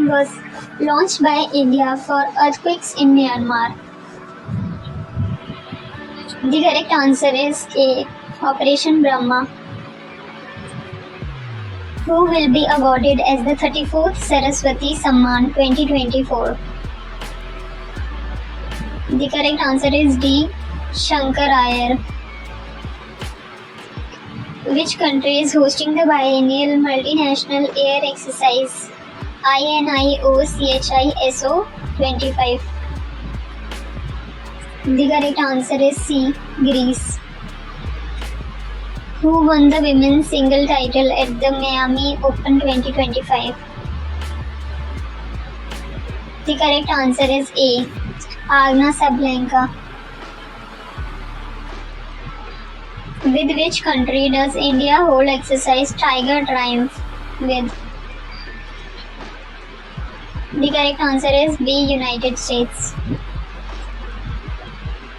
was launched by India for earthquakes in Myanmar? The correct answer is A. Operation Brahma. Who will be awarded as the 34th Saraswati Samman 2024? The correct answer is D. Shankar Iyer. Which country is hosting the biennial multinational air exercise INIOCHISO 25? The correct answer is C. Greece. Who won the women's single title at the Miami Open 2025? The correct answer is A. Agna Sabalenka. With which country does India hold exercise Tiger Triumph with? The correct answer is B. United States.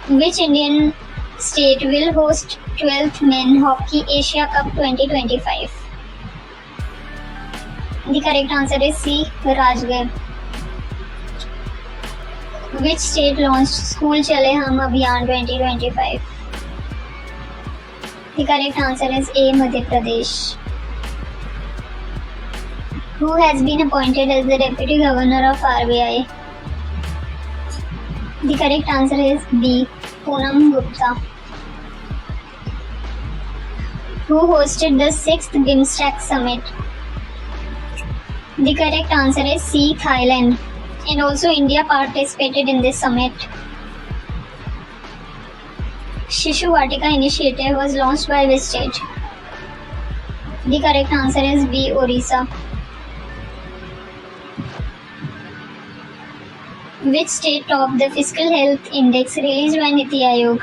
Which Indian state will host 12th Men Hockey Asia Cup 2025? The correct answer is C. Rajgarh. Which state launched School Chale Hum Abhiyan 2025? The correct answer is A. Madhya Pradesh. Who has been appointed as the Deputy Governor of RBI? The correct answer is B. Poonam Gupta. Who hosted the 6th BIMSTEC Summit? The correct answer is C. Thailand. And also India participated in this summit. Shishu Vatika initiative was launched by which state? The correct answer is B. Orissa. Which state topped the Fiscal Health Index released by Niti Aayog?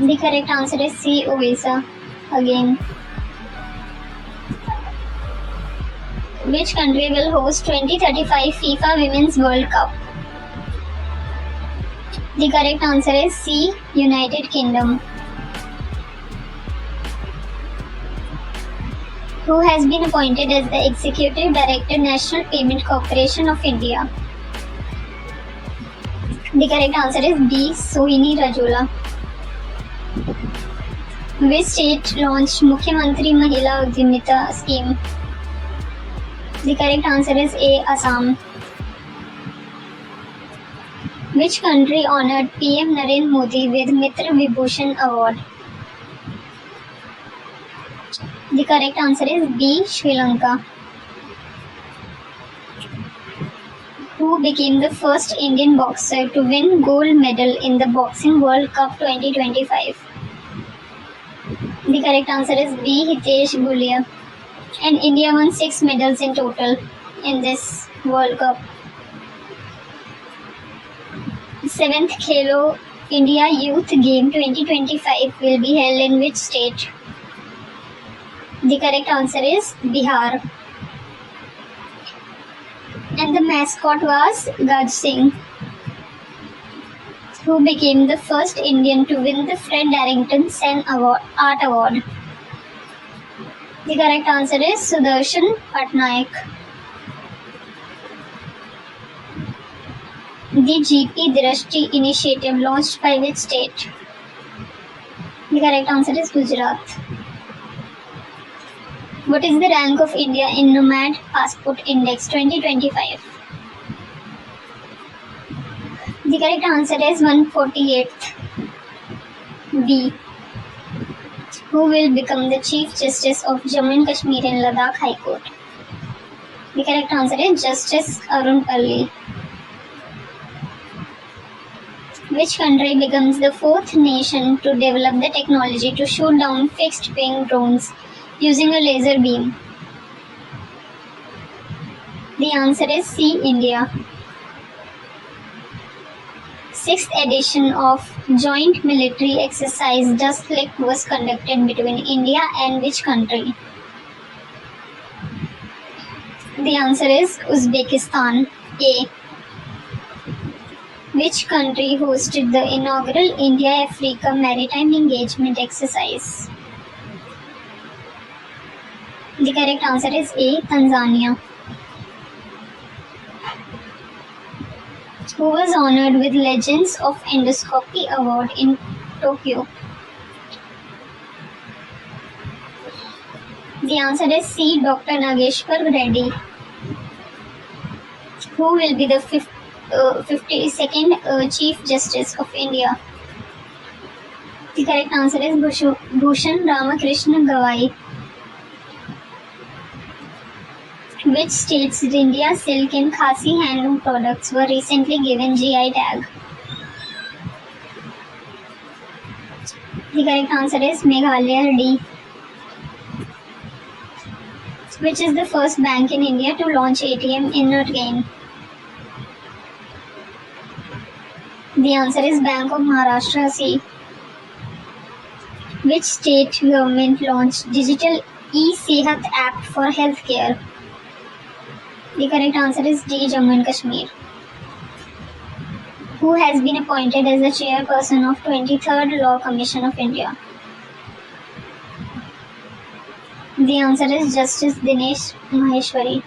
The correct answer is C. Orissa. Again. Which country will host 2035 FIFA Women's World Cup? The correct answer is C. United Kingdom. Who has been appointed as the Executive Director, National Payment Corporation of India? The correct answer is B. Sohini Rajula. Which state launched Mukhyamantri Mahila Udyamita scheme? The correct answer is A. Assam. Which country honored PM Narendra Modi with Mitra Vibhushan Award? The correct answer is B. Sri Lanka. Who became the first Indian boxer to win gold medal in the Boxing World Cup 2025? The correct answer is B. Hitesh Gulia. And India won 6 medals in total in this World Cup. 7th Khelo India Youth Game 2025 will be held in which state? The correct answer is Bihar. And the mascot was Gaj Singh, who became the first Indian to win the Fred Darrington Sen Art Award. The correct answer is Sudarshan Patnaik. The GP Drashti initiative launched by which state? The correct answer is Gujarat. What is the rank of India in Nomad Passport Index 2025? The correct answer is 148th. B. Who will become the Chief Justice of Jammu and Kashmir and Ladakh High Court? The correct answer is Justice Arun Palli. Which country becomes the 4th nation to develop the technology to shoot down fixed-wing drones using a laser beam? The answer is C. India. 6th edition of Joint Military Exercise Dust-Lick was conducted between India and which country? The answer is Uzbekistan. A. Which country hosted the inaugural India-Africa Maritime Engagement Exercise? The correct answer is A. Tanzania. Who was honored with Legends of Endoscopy Award in Tokyo? The answer is C. Dr. Nageshwar Reddy. Who will be the 52nd Chief Justice of India? The correct answer is Bhushan Ramakrishna Gawai. Which state's India silk and Khasi handloom products were recently given GI tag? The correct answer is Meghalaya D. Which is the first bank in India to launch ATM inert gain? The answer is Bank of Maharashtra C. Which state government launched digital e-Sehat app for healthcare? The correct answer is D. Jammu and Kashmir. Who has been appointed as the chairperson of 23rd Law Commission of India? The answer is Justice Dinesh Maheshwari.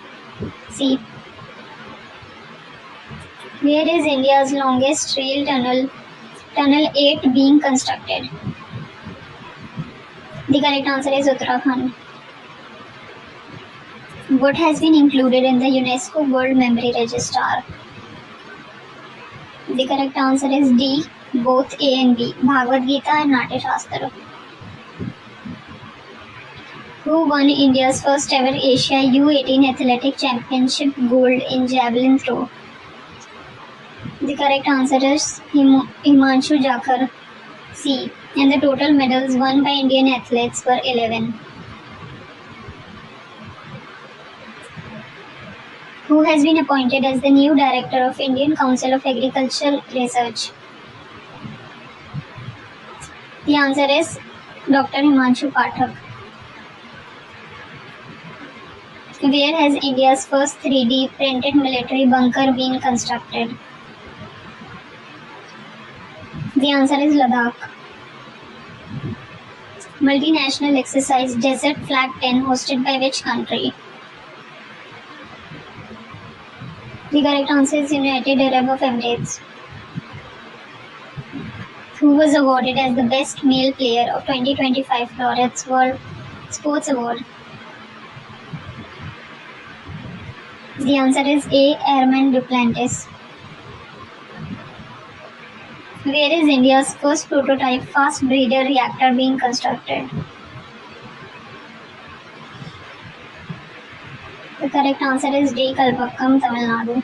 C. Where is India's longest rail tunnel, Tunnel 8, being constructed? The correct answer is Uttarakhand. What has been included in the UNESCO World Memory Register? The correct answer is D. Both A and B, Bhagavad Gita and Natya Shastra. Who won India's first ever Asia U18 Athletic Championship gold in javelin throw? The correct answer is Himanshu Jakhar. C. And the total medals won by Indian athletes were 11. Who has been appointed as the new director of Indian Council of Agricultural Research? The answer is Dr. Himanshu Pathak. Where has India's first 3D printed military bunker been constructed? The answer is Ladakh. Multinational exercise Desert Flag 10 hosted by which country? The correct answer is United Arab Emirates. Who was awarded as the best male player of 2025 Laureates World Sports Award? The answer is A. Armand Duplantis. Where is India's first prototype fast breeder reactor being constructed? The correct answer is D. Kalpakkam, Tamil Nadu.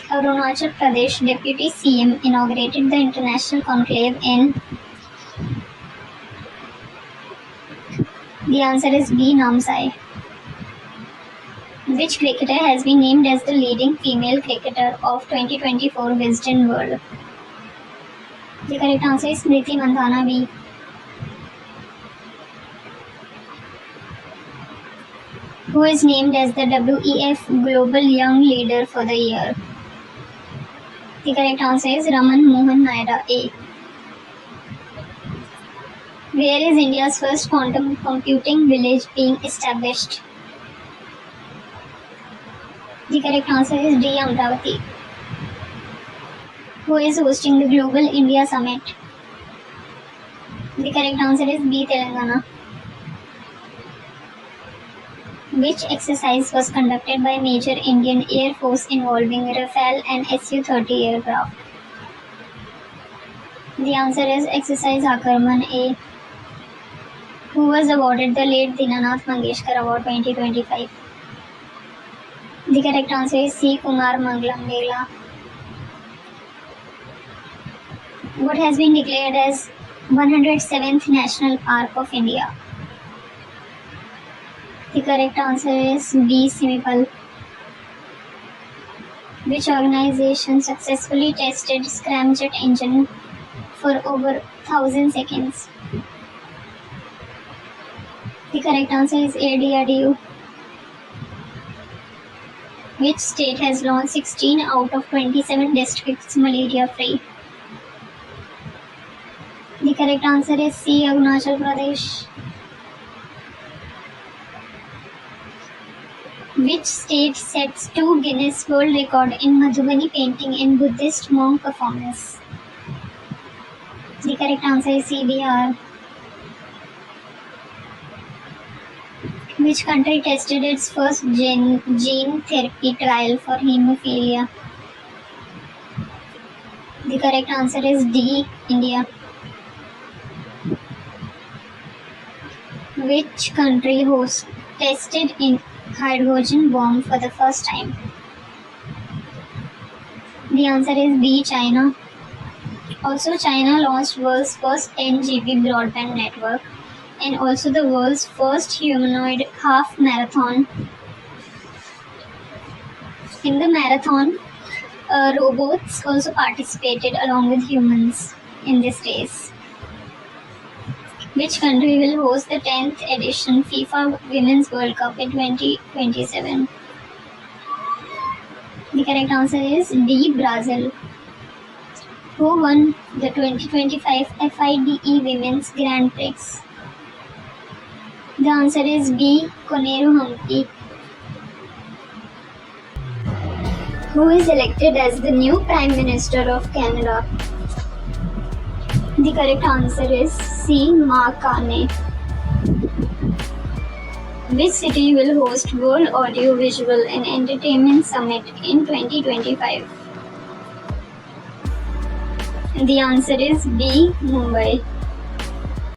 Arunachal Pradesh Deputy CM inaugurated the international conclave in. The answer is B. Namsai. Which cricketer has been named as the leading female cricketer of 2024 Wisden World? The correct answer is Smriti Mandhana B. Who is named as the WEF Global Young Leader for the year? The correct answer is Raman Mohan Naira A. Where is India's first quantum computing village being established? The correct answer is D. Amravati. Who is hosting the Global India Summit? The correct answer is B. Telangana. Which exercise was conducted by Major Indian Air Force involving Rafale and Su-30 aircraft? The answer is Exercise Akarman A. Who was awarded the late Dinanath Mangeshkar Award 2025? The correct answer is C. Kumar Mangalam Vela. What has been declared as 107th National Park of India? The correct answer is B. Simipal. Which organization successfully tested scramjet engine for over 1000 seconds? The correct answer is ADRDU. Which state has launched 16 out of 27 districts malaria free? The correct answer is C. Arunachal Pradesh. Which state sets 2 Guinness World Record in Madhubani painting and Buddhist monk performance? The correct answer is CBR. Which country tested its first gene therapy trial for hemophilia? The correct answer is D. India. Which country tested in hydrogen bomb for the first time? The answer is B. China. Also, China launched world's first 10 GB broadband network and also the world's first humanoid half marathon. In the marathon, robots also participated along with humans in this race. Which country will host the 10th edition FIFA Women's World Cup in 2027? The correct answer is D. Brazil. Who won the 2025 FIDE Women's Grand Prix? The answer is B. Koneru Humphrey. Who is elected as the new Prime Minister of Canada? The correct answer is C. Mark Carney. Which city will host World Audiovisual and Entertainment Summit in 2025? The answer is B. Mumbai.